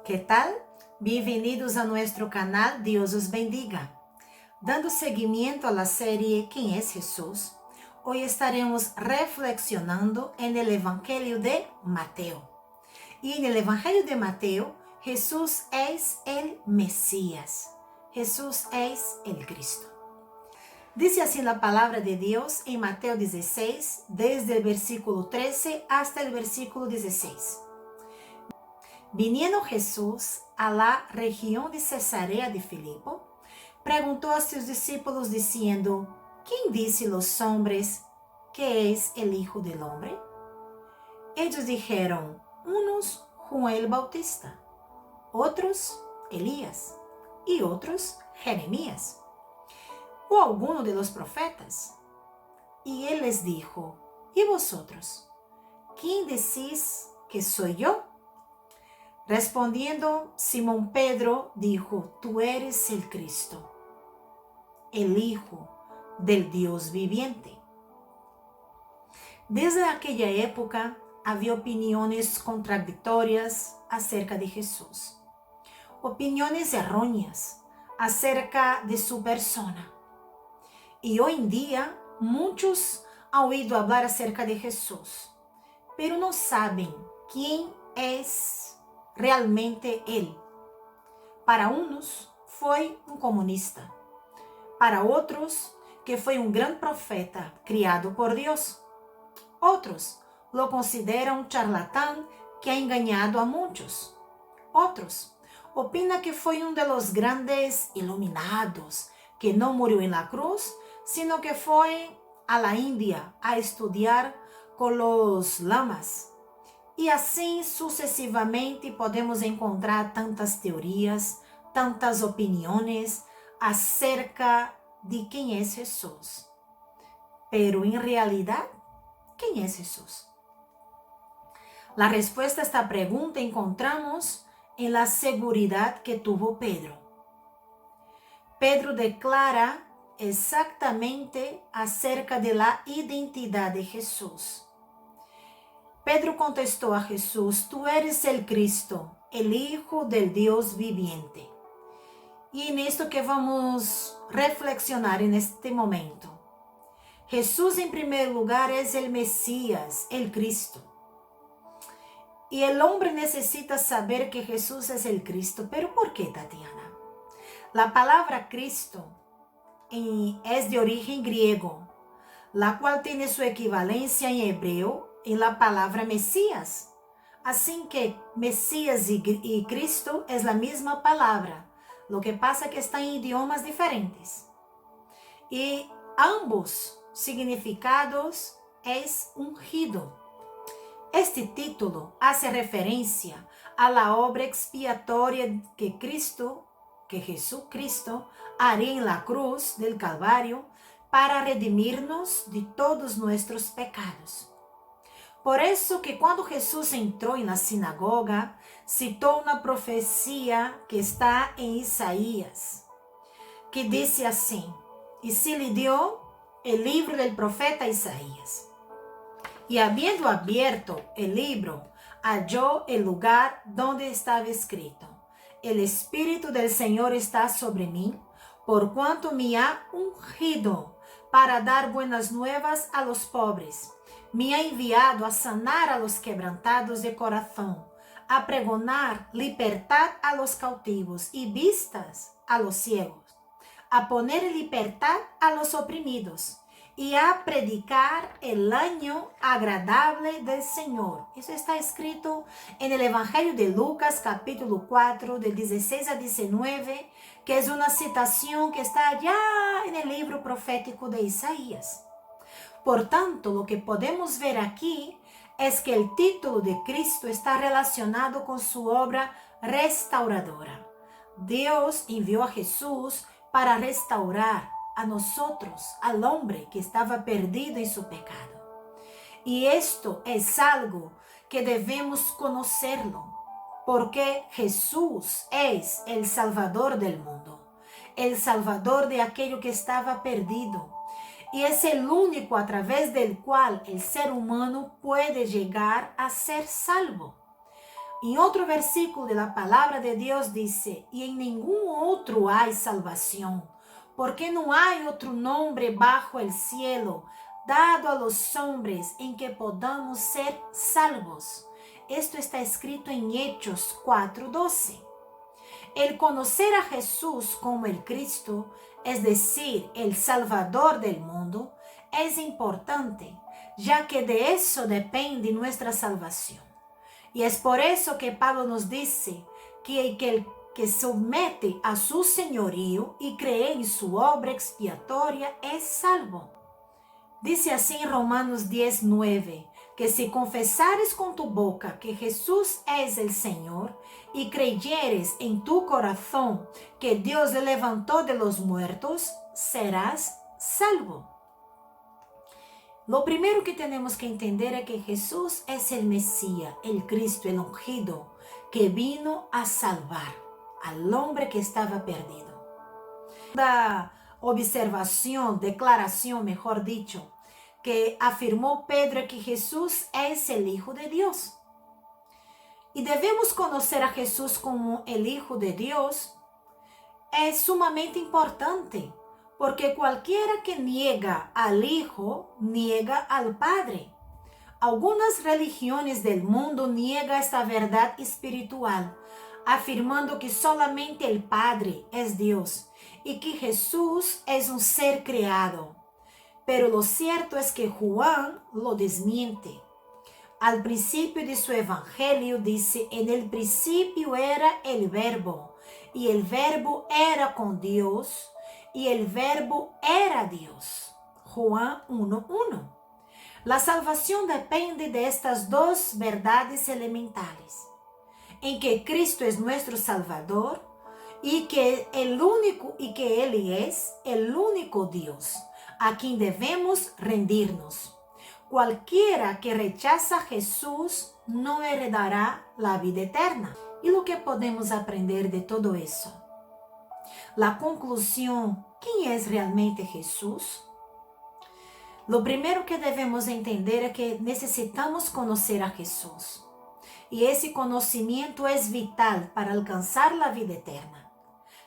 ¿Qué tal? Bienvenidos a nuestro canal, Dios os bendiga. Dando seguimiento a la serie ¿Quién es Jesús? Hoy estaremos reflexionando en el Evangelio de Mateo. Y en el Evangelio de Mateo, Jesús es el Mesías. Jesús es el Cristo. Dice así la palabra de Dios en Mateo 16, desde el versículo 13 hasta el versículo 16. Viniendo Jesús a la región de Cesarea de Filipo, preguntó a sus discípulos diciendo: ¿Quién dice los hombres que es el Hijo del Hombre? Ellos dijeron: unos Juan el Bautista, otros Elías y otros Jeremías o alguno de los profetas. Y él les dijo: ¿y vosotros? ¿Quién decís que soy yo? Respondiendo, Simón Pedro dijo: tú eres el Cristo, el Hijo del Dios viviente. Desde aquella época había opiniones contradictorias acerca de Jesús, opiniones erróneas acerca de su persona. Y hoy en día muchos han oído hablar acerca de Jesús, pero no saben quién es realmente Él. Para unos fue un comunista, para otros que fue un gran profeta criado por Dios. Otros lo consideran un charlatán que ha engañado a muchos. Otros opinan que fue uno de los grandes iluminados que no murió en la cruz, sino que fue a la India a estudiar con los lamas. E assim sucessivamente podemos encontrar tantas teorias, tantas opiniões acerca de quem é Jesus. Pero em realidade, quem é Jesus? A resposta a esta pergunta encontramos em la seguridade que tuvo Pedro. Pedro declara exactamente acerca de la identidade de Jesus. Pedro contestou a Jesús: tú eres el Cristo, el Hijo del Dios viviente. Y en esto que vamos reflexionar en este momento. Jesús en primer lugar es el Mesías, el Cristo. Y el hombre necesita saber que Jesús es el Cristo. ¿Pero por qué, Tatiana? La palabra Cristo es de origen griego, la cual tiene su equivalencia en hebreo en la palabra Mesías. Así que Mesías y Cristo es la misma palabra. Lo que pasa es que están en idiomas diferentes. Y ambos significados es ungido. Este título hace referencia a la obra expiatoria que Jesucristo haría en la cruz del Calvario para redimirnos de todos nuestros pecados. Por eso que cuando Jesús entró en la sinagoga, citó una profecía que está en Isaías, que dice así, y se le dio el libro del profeta Isaías. Y habiendo abierto el libro, halló el lugar donde estaba escrito: el Espíritu del Señor está sobre mí, por cuanto me ha ungido para dar buenas nuevas a los pobres. Me ha enviado a sanar a los quebrantados de corazón, a pregonar libertad a los cautivos y vistas a los ciegos, a poner en libertad a los oprimidos y a predicar el año agradable del Señor. Eso está escrito en el Evangelio de Lucas, capítulo 4, del 16 a 19, que es una citación que está allá en el libro profético de Isaías. Por tanto, lo que podemos ver aquí es que el título de Cristo está relacionado con su obra restauradora. Dios envió a Jesús para restaurar a nosotros, al hombre que estaba perdido en su pecado. Y esto es algo que debemos conocerlo, porque Jesús es el Salvador del mundo, el Salvador de aquello que estaba perdido. Y es el único a través del cual el ser humano puede llegar a ser salvo. En otro versículo de la palabra de Dios dice, y en ningún otro hay salvación, porque no hay otro nombre bajo el cielo dado a los hombres en que podamos ser salvos. Esto está escrito en Hechos 4:12. El conocer a Jesús como el Cristo, es decir, el Salvador del mundo, es importante, ya que de eso depende nuestra salvación. Y es por eso que Pablo nos dice que el que somete a su señorío y cree en su obra expiatoria es salvo. Dice así en Romanos 10:9, que si confesares con tu boca que Jesús es el Señor y creyeres en tu corazón que Dios le levantó de los muertos, serás salvo. Lo primero que tenemos que entender es que Jesús es el Mesías, el Cristo, el ungido, que vino a salvar al hombre que estaba perdido. La observación, declaración, mejor dicho, que afirmó Pedro que Jesús es el Hijo de Dios. Y debemos conocer a Jesús como el Hijo de Dios. Es sumamente importante, porque cualquiera que niega al Hijo, niega al Padre. Algunas religiones del mundo niegan esta verdad espiritual, afirmando que solamente el Padre es Dios y que Jesús es un ser creado. Pero lo cierto es que Juan lo desmiente. Al principio de su evangelio dice, en el principio era el Verbo, y el Verbo era con Dios, y el Verbo era Dios. Juan 1:1. La salvación depende de estas dos verdades elementales, en que Cristo es nuestro Salvador y que Él es el único Dios a quien debemos rendirnos. Cualquiera que rechaza a Jesús no heredará la vida eterna. ¿Y lo que podemos aprender de todo eso? La conclusión, ¿quién es realmente Jesús? Lo primero que debemos entender es que necesitamos conocer a Jesús. Y ese conocimiento es vital para alcanzar la vida eterna,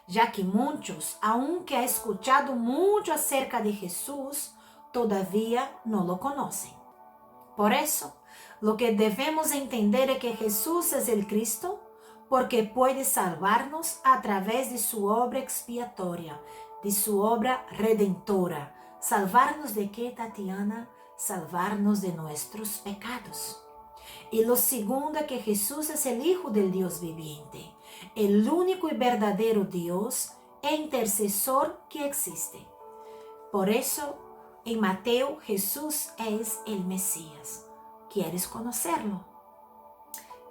ya que muchos, aunque han escuchado mucho acerca de Jesús, todavía no lo conocen. Por eso, lo que debemos entender es que Jesús es el Cristo, porque puede salvarnos a través de su obra expiatoria, de su obra redentora. ¿Salvarnos de qué, Tatiana? Salvarnos de nuestros pecados. Y lo segundo es que Jesús es el Hijo del Dios viviente, el único y verdadero Dios e intercesor que existe. Por eso, en Mateo, Jesús es el Mesías. ¿Quieres conocerlo?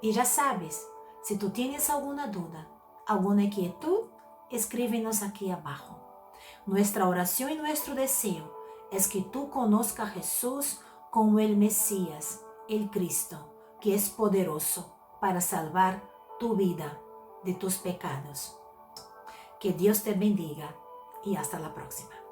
Y ya sabes, si tú tienes alguna duda, alguna inquietud, escríbenos aquí abajo. Nuestra oración y nuestro deseo es que tú conozcas a Jesús como el Mesías, el Cristo, que es poderoso para salvar tu vida de tus pecados. Que Dios te bendiga y hasta la próxima.